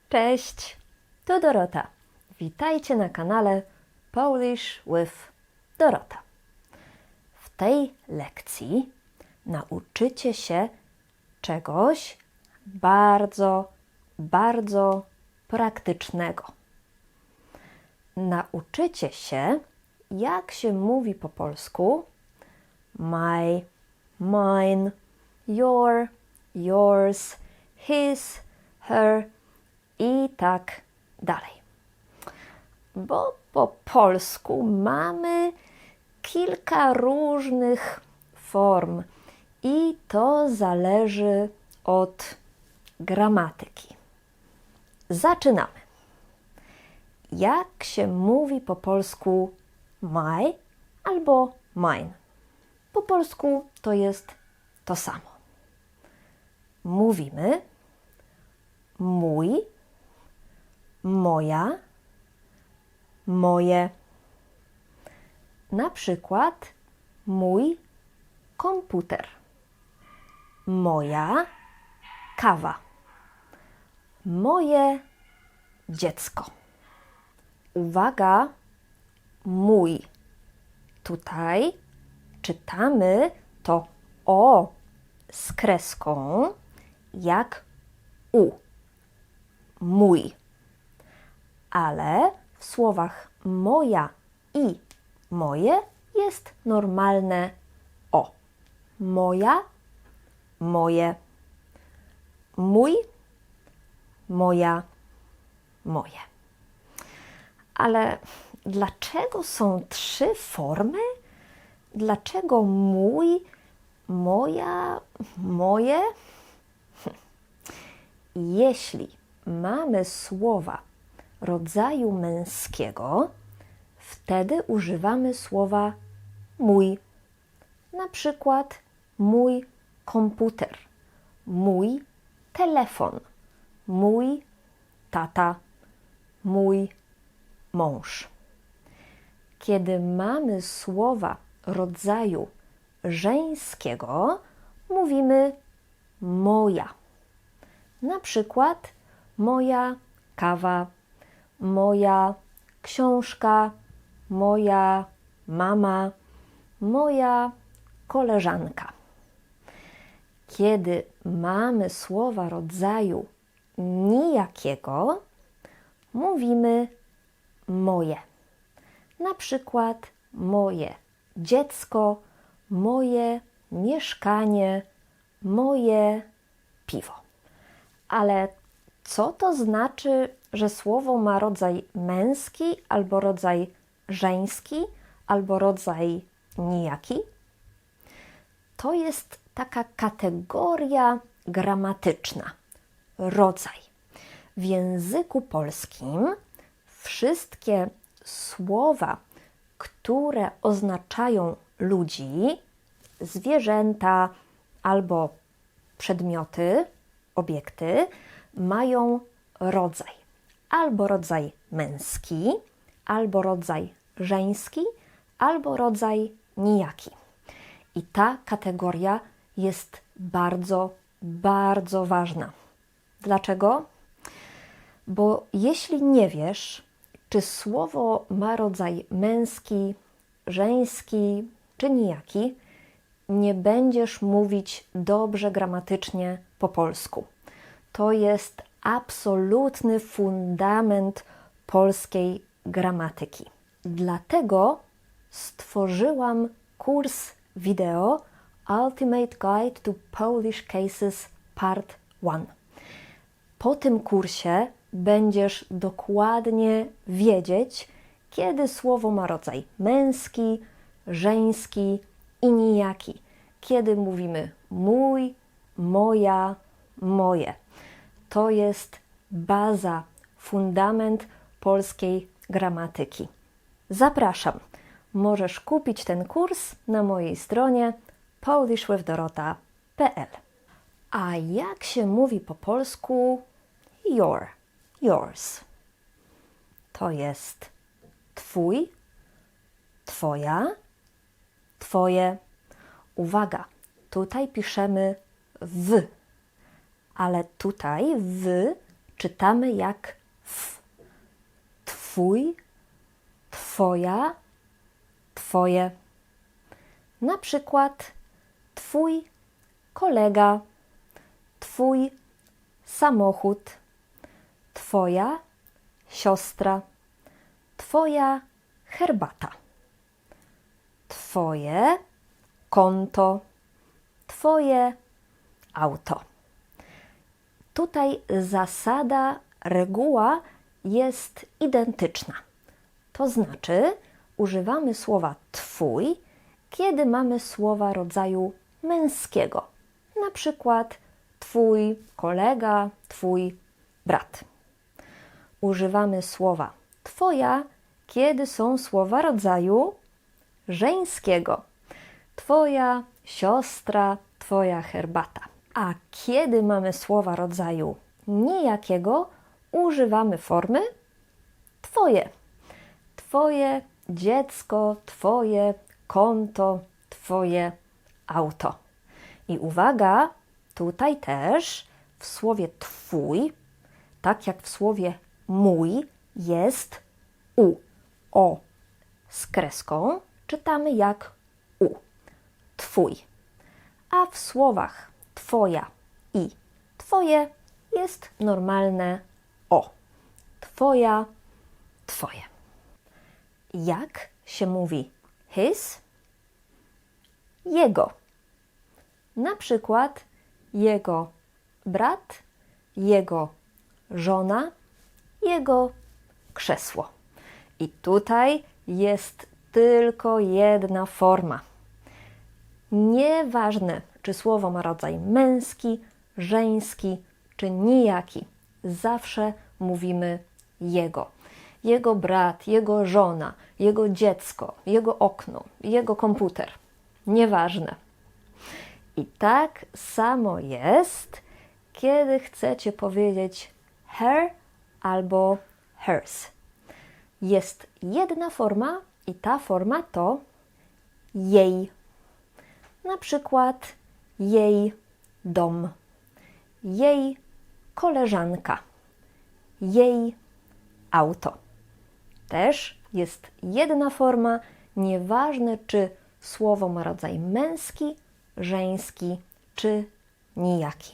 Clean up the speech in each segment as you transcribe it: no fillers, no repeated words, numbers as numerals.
Cześć, to Dorota. Witajcie na kanale Polish with Dorota. W tej lekcji nauczycie się czegoś bardzo praktycznego. Nauczycie się, jak się mówi po polsku my, mine, your, yours, his, her i tak dalej. Bo po polsku mamy kilka różnych form i to zależy od gramatyki. Zaczynamy. Jak się mówi po polsku my albo mine? Po polsku to jest to samo. Mówimy mój, moja, moje. Na przykład mój komputer, moja kawa, moje dziecko. Uwaga, mój. Tutaj czytamy to o z kreską jak u. Mój. Ale w słowach moja i moje jest normalne o. Moja, moje. Mój, moja, moje. Ale dlaczego są trzy formy? Dlaczego mój, moja, moje? Jeśli mamy słowa rodzaju męskiego, wtedy używamy słowa mój. Na przykład mój komputer, mój telefon, mój tata, mój mąż. Kiedy mamy słowa rodzaju żeńskiego, mówimy moja. Na przykład moja kawa, moja książka, moja mama, moja koleżanka. Kiedy mamy słowa rodzaju nijakiego, mówimy moje. Na przykład moje dziecko, moje mieszkanie, moje piwo. Ale co to znaczy, że słowo ma rodzaj męski, albo rodzaj żeński, albo rodzaj nijaki? To jest taka kategoria gramatyczna, rodzaj. W języku polskim wszystkie słowa, które oznaczają ludzi, zwierzęta albo przedmioty, obiekty, mają rodzaj. Albo rodzaj męski, albo rodzaj żeński, albo rodzaj nijaki. I ta kategoria jest bardzo ważna. Dlaczego? Bo jeśli nie wiesz, czy słowo ma rodzaj męski, żeński czy nijaki, nie będziesz mówić dobrze gramatycznie po polsku. To jest absolutny fundament polskiej gramatyki. Dlatego stworzyłam kurs wideo Ultimate Guide to Polish Cases Part 1. Po tym kursie będziesz dokładnie wiedzieć, kiedy słowo ma rodzaj męski, żeński i nijaki. Kiedy mówimy mój, moja, moje. To jest baza, fundament polskiej gramatyki. Zapraszam. Możesz kupić ten kurs na mojej stronie polishwithdorota.pl. A jak się mówi po polsku your, yours? To jest twój, twoja, twoje. Uwaga, tutaj piszemy w, ale tutaj w czytamy jak f. Twój, twoja, twoje. Na przykład twój kolega, twój samochód, twoja siostra, twoja herbata, twoje konto, twoje auto. Tutaj zasada, reguła jest identyczna. To znaczy używamy słowa twój, kiedy mamy słowa rodzaju męskiego. Na przykład twój kolega, twój brat. Używamy słowa twoja, kiedy są słowa rodzaju żeńskiego. Twoja siostra, twoja herbata. A kiedy mamy słowa rodzaju nijakiego, używamy formy twoje. Twoje dziecko, twoje konto, twoje auto. I uwaga, tutaj też w słowie twój, tak jak w słowie mój, jest u. O z kreską czytamy jak u. Twój. A w słowach twoja i twoje jest normalne o. Twoja, twoje. Jak się mówi his? Jego. Na przykład jego brat, jego żona, jego krzesło. I tutaj jest tylko jedna forma. Nieważne, czy słowo ma rodzaj męski, żeński, czy nijaki. Zawsze mówimy jego. Jego brat, jego żona, jego dziecko, jego okno, jego komputer. Nieważne. I tak samo jest, kiedy chcecie powiedzieć her albo hers. Jest jedna forma i ta forma to jej. Na przykład jej dom, jej koleżanka, jej auto. Też jest jedna forma, nieważne czy słowo ma rodzaj męski, żeński czy nijaki.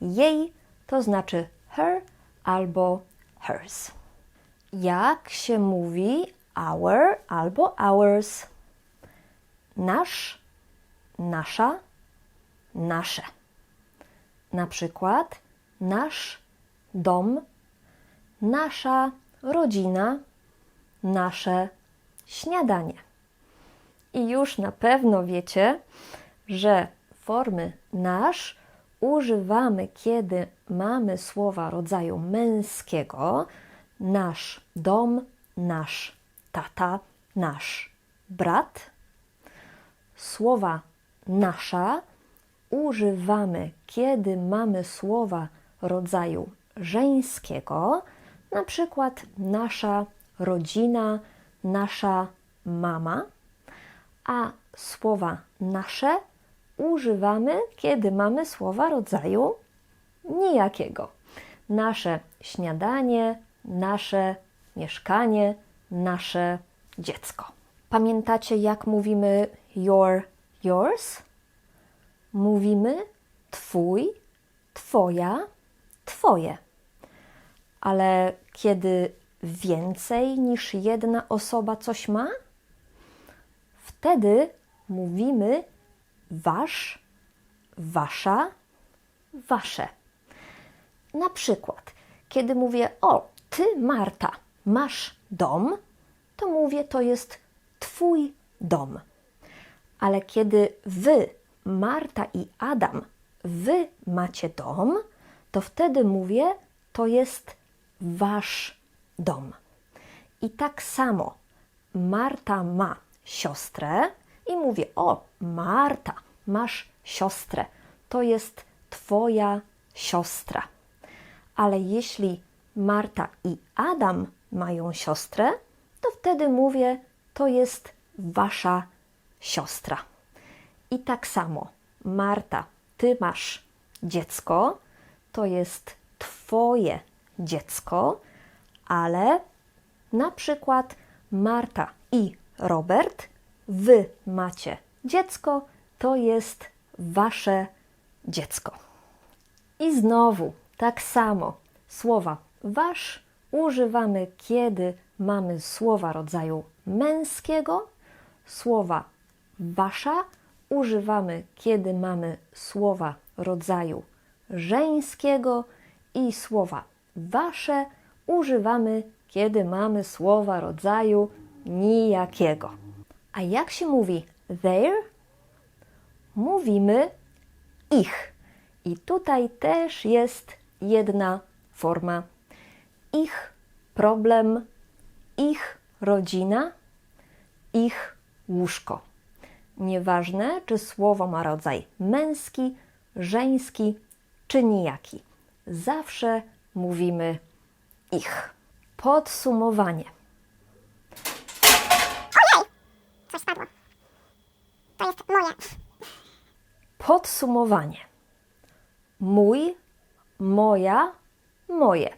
Jej to znaczy her albo hers. Jak się mówi our albo ours? Nasz, nasza, nasze. Na przykład nasz dom, nasza rodzina, nasze śniadanie. I już na pewno wiecie, że formy nasz używamy, kiedy mamy słowa rodzaju męskiego. Nasz dom, nasz tata, nasz brat. Słowa nasza używamy, kiedy mamy słowa rodzaju żeńskiego, na przykład nasza rodzina, nasza mama, a słowa nasze używamy, kiedy mamy słowa rodzaju nijakiego. Nasze śniadanie, nasze mieszkanie, nasze dziecko. Pamiętacie, jak mówimy your, yours? Mówimy twój, twoja, twoje. Ale kiedy więcej niż jedna osoba coś ma, wtedy mówimy wasz, wasza, wasze. Na przykład, kiedy mówię, o, ty Marta, masz dom, to mówię, to jest twój dom. Ale kiedy wy, Marta i Adam, wy macie dom, to wtedy mówię, to jest wasz dom. I tak samo Marta ma siostrę i mówię, o, Marta, masz siostrę, to jest twoja siostra. Ale jeśli Marta i Adam mają siostrę, to wtedy mówię, to jest wasza siostra. I tak samo, Marta, ty masz dziecko, to jest twoje dziecko, ale na przykład Marta i Robert, wy macie dziecko, to jest wasze dziecko. I znowu tak samo słowa wasz używamy, kiedy mamy słowa rodzaju męskiego, słowa wasza używamy, kiedy mamy słowa rodzaju żeńskiego i słowa wasze używamy, kiedy mamy słowa rodzaju nijakiego. A jak się mówi their? Mówimy ich. I tutaj też jest jedna forma. Ich problem, ich rodzina, ich łóżko. Nieważne, czy słowo ma rodzaj męski, żeński czy nijaki. Zawsze mówimy ich. Podsumowanie. Ojej! Coś spadło. To jest moje. Podsumowanie. Mój, moja, moje.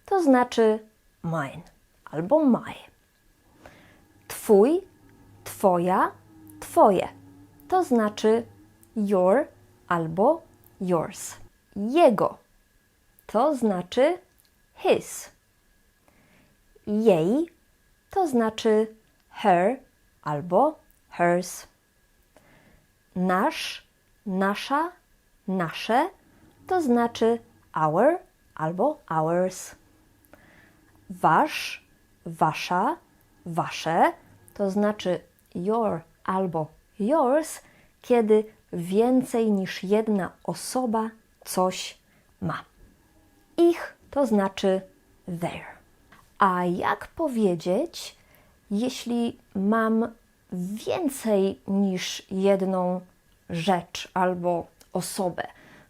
To znaczy mine albo my. Twój, twoja, twoje. To znaczy your albo yours. Jego. To znaczy his. Jej. To znaczy her albo hers. Nasz, nasza, nasze. To znaczy our albo ours. Wasz, wasza, wasze. To znaczy your albo yours, kiedy więcej niż jedna osoba coś ma. Ich to znaczy their. A jak powiedzieć, jeśli mam więcej niż jedną rzecz albo osobę?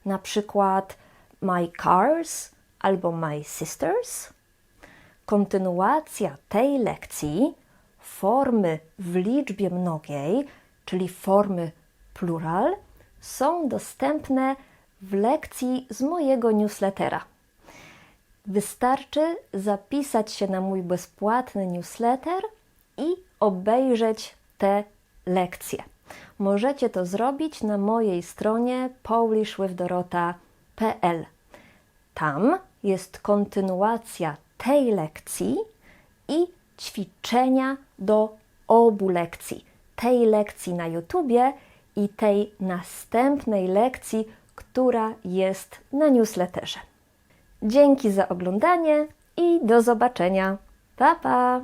Na przykład my cars albo my sisters? Kontynuacja tej lekcji, formy w liczbie mnogiej, czyli formy plural, są dostępne w lekcji z mojego newslettera. Wystarczy zapisać się na mój bezpłatny newsletter i obejrzeć te lekcje. Możecie to zrobić na mojej stronie polishwithdorota.pl. Tam jest kontynuacja tej lekcji i ćwiczenia do obu lekcji. Tej lekcji na YouTubie i tej następnej lekcji, która jest na newsletterze. Dzięki za oglądanie i do zobaczenia. Pa, pa!